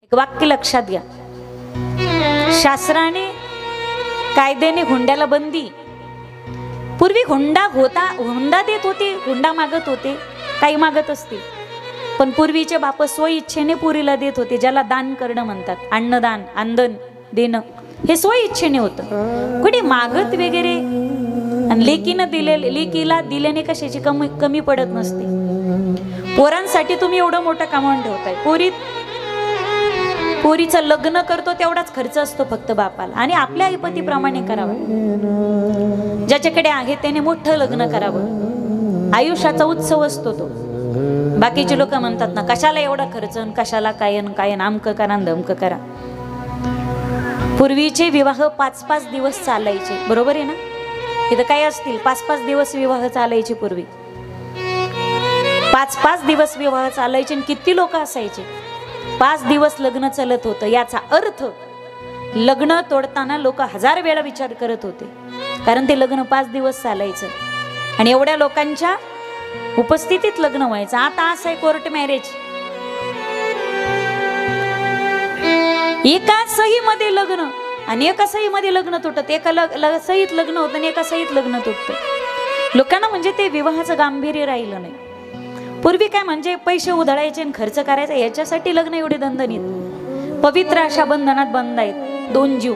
एक वाक्य लक्षात घ्या, शास्त्राने कायद्याने हुंड्याला बंदी. पूर्वी हुंडा देत होते, हुंडा मागत होते, काही मागत असतील, पण पूर्वीचे बाप स्वइच्छेने पुरीला देत होते, ज्याला दान करणं म्हणतात. अन्नदान, अंदन देणं हे स्वइच्छेने होतं, कुठे मागत वगैरे. आणि लेकीला दिल्याने कशाची कमी पडत नसते. पोरांसाठी तुम्ही एवढं मोठं कामावून ठेवताय. पोरीचं लग्न करतो तेवढाच खर्च असतो फक्त बापाला, आणि आपल्या आईपतीप्रमाणे करावं. ज्याच्याकडे आहे त्याने मोठं लग्न करावं. आयुष्याचा उत्सव असतो तो. बाकीचे लोक म्हणतात ना, कशाला एवढा खर्च, कशाला काय आमकं करा धमकं करा. पूर्वीचे विवाह 5-5 दिवस चालायचे, बरोबर आहे ना. इथं काय असतील 5-5 दिवस विवाह चालायचे पूर्वी. 5-5 दिवस विवाह चालायचे. आणि किती लोक असायचे. 5 दिवस लग्न चालत होतं. याचा अर्थ लग्न तोडताना लोक 1000 वेळा विचार करत होते, कारण ते लग्न 5 दिवस चालायचं आणि एवढ्या लोकांच्या उपस्थितीत लग्न व्हायचं. आता असं आहे कोर्ट मॅरेज, एका सही मध्ये लग्न आणि एका सही मध्ये लग्न तुटत. एका सहीत लग्न होतं आणि एका सहीत लग्न तुटतं. लोकांना म्हणजे ते विवाहाचं गांभीर्य राहिलं नाही. पूर्वी काय म्हणजे पैसे उधळायचे आणि खर्च करायचा, याच्यासाठी लग्न एवढे दणदणीत. पवित्र अशा बंधनात बंध आहेत 2 जीव,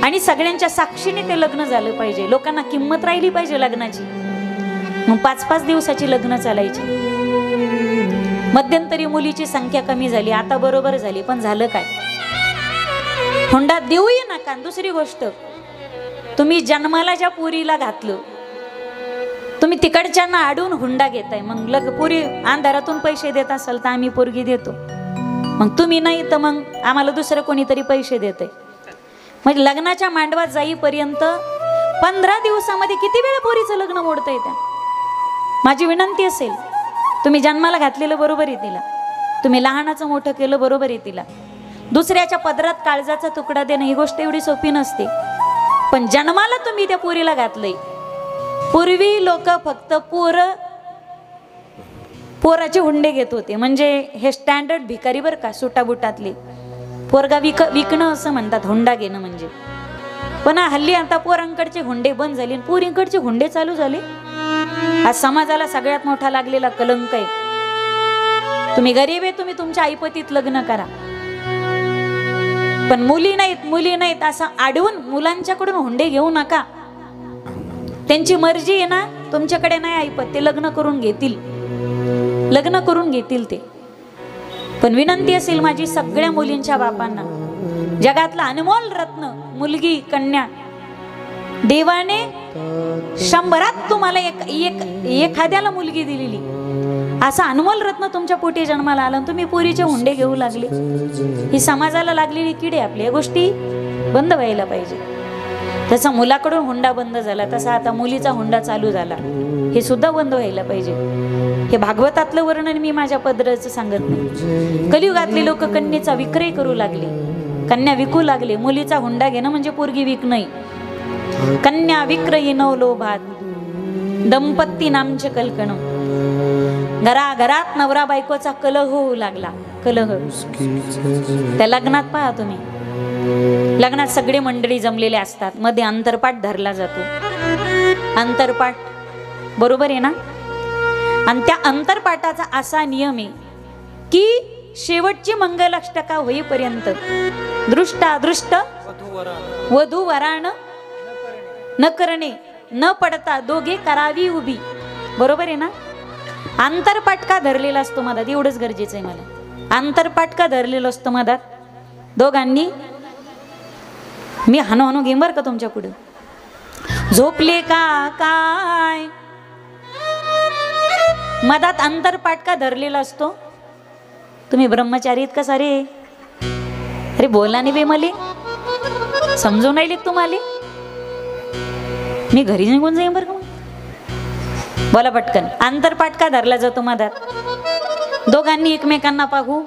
आणि सगळ्यांच्या साक्षीने ते लग्न झालं पाहिजे. लोकांना किंमत राहिली पाहिजे लग्नाची. मग 5-5 दिवसाची लग्न चालायची. मध्यंतरी मुलीची संख्या कमी झाली, आता बरोबर झाली, पण झालं काय. हुंडा देऊही नका. दुसरी गोष्ट, तुम्ही जन्माला ज्या पुरीला घातलं, तुम्ही तिकडच्यांना आडून हुंडा घेताय. मग पुरी अंधारातून पैसे देत असाल तर आम्ही पोरगी देतो, मग तुम्ही नाही तर मग आम्हाला दुसरं कोणीतरी पैसे देते. म्हणजे लग्नाच्या मांडवात जाईपर्यंत 15 दिवसामध्ये किती वेळा पोरीचं लग्न मोडता येतं. माझी विनंती असेल, तुम्ही जन्माला घातलेलं बरोबर आहे तिला, तुम्ही लहानाचं मोठं केलं बरोबर आहे तिला. दुसऱ्याच्या पदरात काळजाचा तुकडा देणं ही गोष्ट एवढी सोपी नसते, पण जन्माला तुम्ही त्या पोरीला घातलंय. पूर्वी लोक फक्त पोराचे हुंडे घेत होते, म्हणजे हे स्टँडर्ड भिकारी बर का, सुटाबुटातले. पोरगा विकणं असं म्हणतात हुंडा घेणं म्हणजे. पण हल्ली आता पोरांकडचे हुंडे बंद झाले, पोरींकडचे हुंडे चालू झाले. हा समाजाला सगळ्यात मोठा लागलेला कलंक आहे. तुम्ही गरीब आहे, तुम्ही तुमच्या आईपतीत लग्न करा, पण मुली नाहीत असं आडवून मुलांच्याकडून हुंडे घेऊ नका. त्यांची मर्जी आहे ना, तुमच्याकडे नाही ऐपत, ते लग्न करून घेतील ते. पण विनंती असेल माझी सगळ्या मुलींच्या बापांना, जगातला अनमोल रत्न मुलगी कन्या, देवाने 100त तुम्हाला एखाद्याला मुलगी दिलेली, असा अनमोल रत्न तुमच्या पोटी जन्माला आला, तुम्ही पोरीचे हुंडे घेऊ लागले. ही समाजाला लागलेली किडे आपली. या गोष्टी बंद व्हायला पाहिजे. तसा मुलाकडून हुंडा बंद झाला, तसा आता मुलीचा हुंडा चालू झाला. हे सुद्धा बंद व्हायला पाहिजे. हे भागवतातलं वर्णन मी माझ्या पदराचं सांगत नाही. कलियुगातले लोक कन्येचा विक्रय करू लागले, कन्या विकू लागले. मुलीचा हुंडा घेणं म्हणजे पोरगी विकणं. कन्या विक्रयी नव लोभात दंपत्ती नामचे कलकण. घराघरात नवरा बायकोचा कलह होऊ लागला. कलह त्या लग्नात पहा तुम्ही, लग्नात सगळे मंडळी जमलेले असतात, मध्ये अंतरपाठ धरला जातो. अंतरपाठ बरोबर आहे ना. आणि त्या अंतरपाठाचा असा नियम आहे की शेवटची मंगलाष्टका होईपर्यंत दृष्टादृष्ट वधू वराण न करणे, न पडता दोघे करावी उभी. बरोबर आहे ना. अंतरपाठ का धरलेला असतो मधात, एवढंच गरजेचं आहे मला. अंतरपाठ का धरलेला असतो मधात, दोघांनी, मी हनो घेईन बरं का तुमच्या पुढे. झोपले का काय, मधात अंतरपाठ का धरलेला असतो. तुम्ही ब्रह्मचारीत का सारे, अरे बोला नाही बे, मले समजून राहिले तुम्हाला, मी घरी निघून जाईन बरं का. बोला पटकन. अंतरपाठ का धरला जातो मधात, दोघांनी एकमेकांना पाहू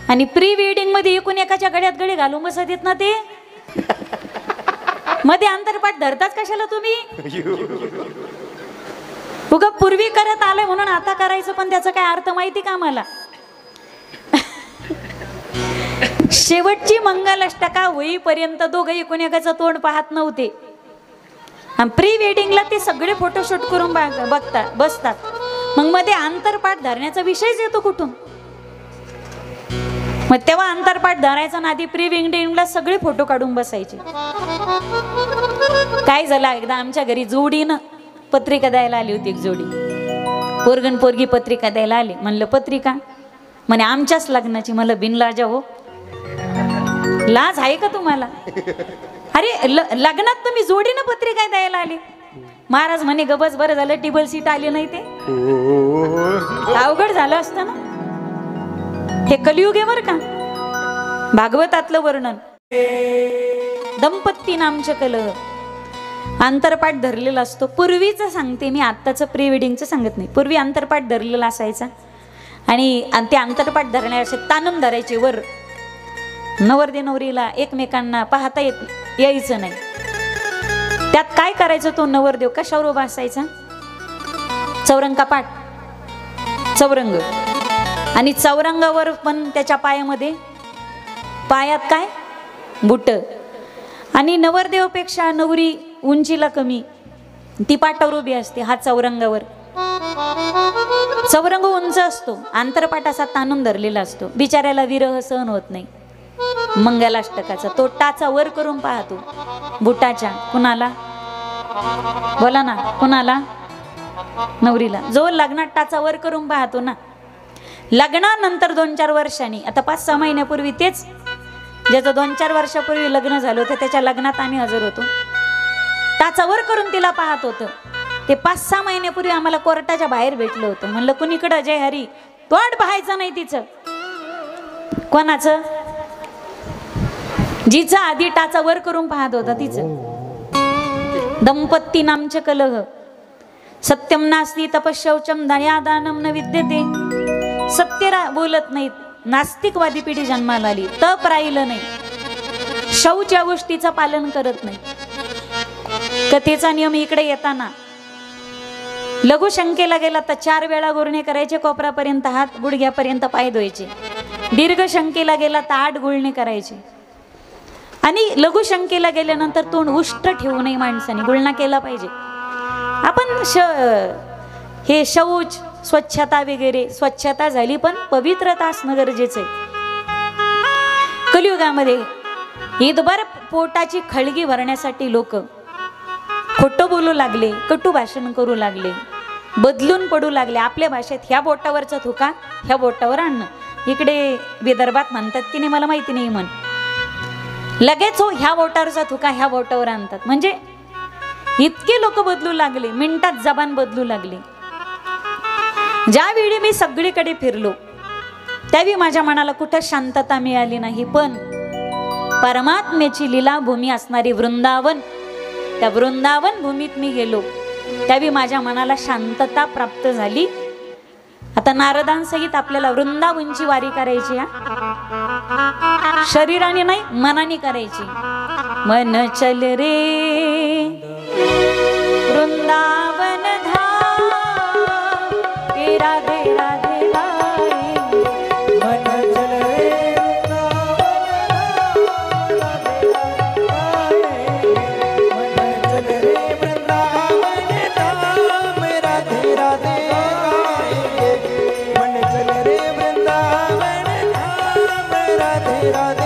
आणि प्री वेडिंग मध्ये एकूण एकाच्या गळ्यात गळे घालून बसत येत ना, ते मध्ये अंतरपाठ धरताच कशाला तुम्ही. उगा पूर्वी करत आलंय म्हणून आता करायचं, पण त्याचा काय अर्थ माहिती का मला. शेवटची मंगलाष्टका होईपर्यंत दोघं एकूण तोंड पाहत नव्हते. प्री वेडिंगला ते सगळे फोटोशूट करून बसतात. मग मध्ये अंतरपाठ धरण्याचा विषयच येतो कुठून? मग तेव्हा अंतरपाठ धरायचा ना, आधी प्री वेडिंगला सगळे फोटो काढून बसायचे. काय झालं, एकदा आमच्या घरी जोडीनं पत्रिका द्यायला आली होती. एक जोडी पोरगण पोरगी पत्रिका द्यायला आली. म्हणलं पत्रिका? म्हणे आमच्याच लग्नाची. मला बिनलाजा हो, लाज आहे का तुम्हाला? अरे लग्नात तुम्ही जोडीनं पत्रिका द्यायला आली. महाराज म्हणे गबस, बरं झालं टेबल सीट आली नाही, ते अवघड झालं असतं ना. हे कलियुग आहे बरं का. भागवतातलं वर्णन. दंपती नामचं कलह, अंतरपाठ धरलेला असतो. पूर्वीचं सांगते मी, आत्ताचं प्री वेडिंगचं सांगत नाही. पूर्वी अंतरपाठ धरलेला असायचा आणि ते अंतरपाठ धरण्याचे ताणून धरायचे वर. नवरदे नवरीला एकमेकांना पाहता यायचं नाही. त्यात काय करायचं, तो नवरदेव कशावर उभा असायचा? चौरंगा पाठ, चौरंग. आणि चौरंगावर पण त्याच्या पायात काय? बुट. आणि नवरदेवपेक्षा नवरी उंचीला कमी, ती पाटावर उभी असते. हा चौरंगावर. चौरंग उंच असतो, अंतरपाठ असा ताणून धरलेला असतो. बिचाऱ्याला विरह सहन होत नाही. मंगलाष्टकाचा तो टाचा वर करून पाहतो बुटाच्या. कुणाला? बोला ना, कुणाला? नवरीला. जो लग्नात टाचा वर करून पाहतो ना, लग्नानंतर 2-4 वर्षांनी, आता 5-6 महिन्यापूर्वी, तेच ज्याचं 2-4 वर्षापूर्वी लग्न झालं होतं त्याच्या लग्नात आम्ही हजर होतो. टाचा वर करून तिला पाहत होतं. ते 5-6 महिन्यापूर्वी आम्हाला कोर्टाच्या बाहेर भेटलं होतं. म्हणलं कुणीकडं जय हरी, तोंड पाहायचं नाही तिचं. कोणाचं? जिचा आधी टाचा वर करून पाहत होता तिचं. दंपती नामचे कलह. सत्यम नास्ती तपशौचम दयादानम न विद्यते. सत्य बोलत नाहीत. नास्तिकवादी पिढी जन्माला आली. तप राहिलं नाही. शौच या गोष्टीचं पालन करत नाही. कथेचा नियम इकडे येताना, लघुशंकेला गेला तर 4 वेळा गुळणे करायचे, कोपरापर्यंत हात, गुडघ्यापर्यंत पाय धुवायचे. दीर्घ शंकेला गेला तर 8 गुळणे करायचे. आणि लघुशंकेला गेल्यानंतर तोंड उष्ट ठेवू नये माणसाने, गुळणा केला पाहिजे. आपण हे शौच, स्वच्छता वगैरे, स्वच्छता झाली पण पवित्रता असणं गरजेचं आहे. कलियुगामध्ये ईदभर पोटाची खळगी भरण्यासाठी लोक खोटं बोलू लागले, कटू भाषण करू लागले, बदलून पडू लागले. आपल्या भाषेत ह्या बोटावरचा थुका ह्या बोटावर आणणं. इकडे विदर्भात म्हणतात की नाही मला माहिती नाही, म्हण लगेच हो ह्या बोटावरचा थुका ह्या बोटावर आणतात. म्हणजे इतके लोक बदलू लागले, मिनिटात जबान बदलू लागले. ज्यावेळी मी सगळीकडे फिरलो त्यावेळी माझ्या मनाला कुठं शांतता मिळाली नाही. पण परमात्म्याची लीला भूमी असणारी वृंदावन, त्या वृंदावन भूमीत मी गेलो त्यावेळी माझ्या मनाला शांतता प्राप्त झाली. आता नारदांसहित आपल्याला वृंदावनची वारी करायची. शरीराने नाही, मनाने करायची. मन चल रे वृंदावन धाम, राधे राधे लाई. मन चल रे वृंदावन धाम, राधे राधे लाई. मन चल रे वृंदावन धाम, राधे राधे.